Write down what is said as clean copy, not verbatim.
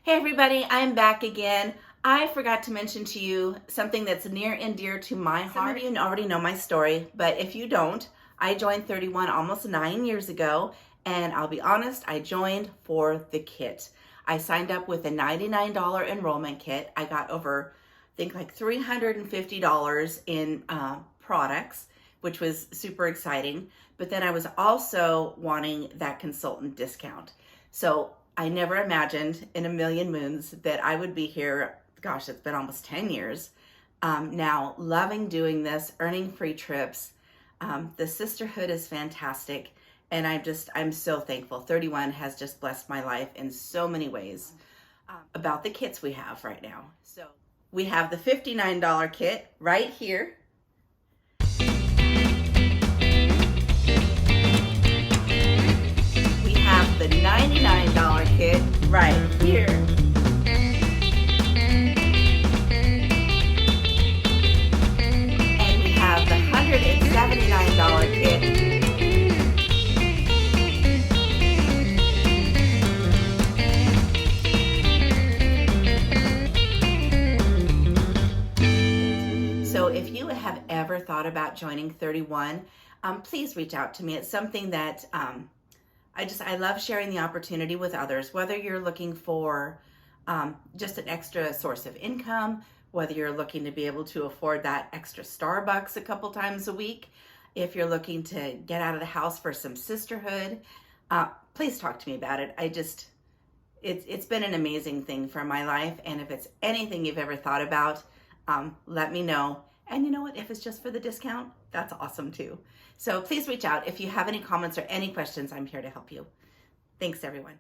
Hey everybody, I'm back again. I forgot to mention to you something that's near and dear to my heart. Some of you already know my story, but if you don't, I joined 31 almost 9 years ago, and I'll be honest, I joined for the kit. I signed up with a $99 enrollment kit. I got over, I think like $350 in products, which was super exciting. But then I was also wanting that consultant discount. So I never imagined in a million moons that I would be here. Gosh, it's been almost 10 years. Now, loving doing this, earning free trips. The sisterhood is fantastic. And I'm so thankful. 31 has just blessed my life in so many ways. About the kits we have right now. So we have the $59 kit right here. We have the $99 kit right here. And we have the $179 kit. So if you have ever thought about joining 31, please reach out to me. It's something that I love sharing the opportunity with others, whether you're looking for just an extra source of income, whether you're looking to be able to afford that extra Starbucks a couple times a week, if you're looking to get out of the house for some sisterhood, please talk to me about it. It's been an amazing thing for my life, and if it's anything you've ever thought about, let me know. And you know what? If it's just for the discount, that's awesome too. So please reach out. If you have any comments or any questions, I'm here to help you. Thanks, everyone.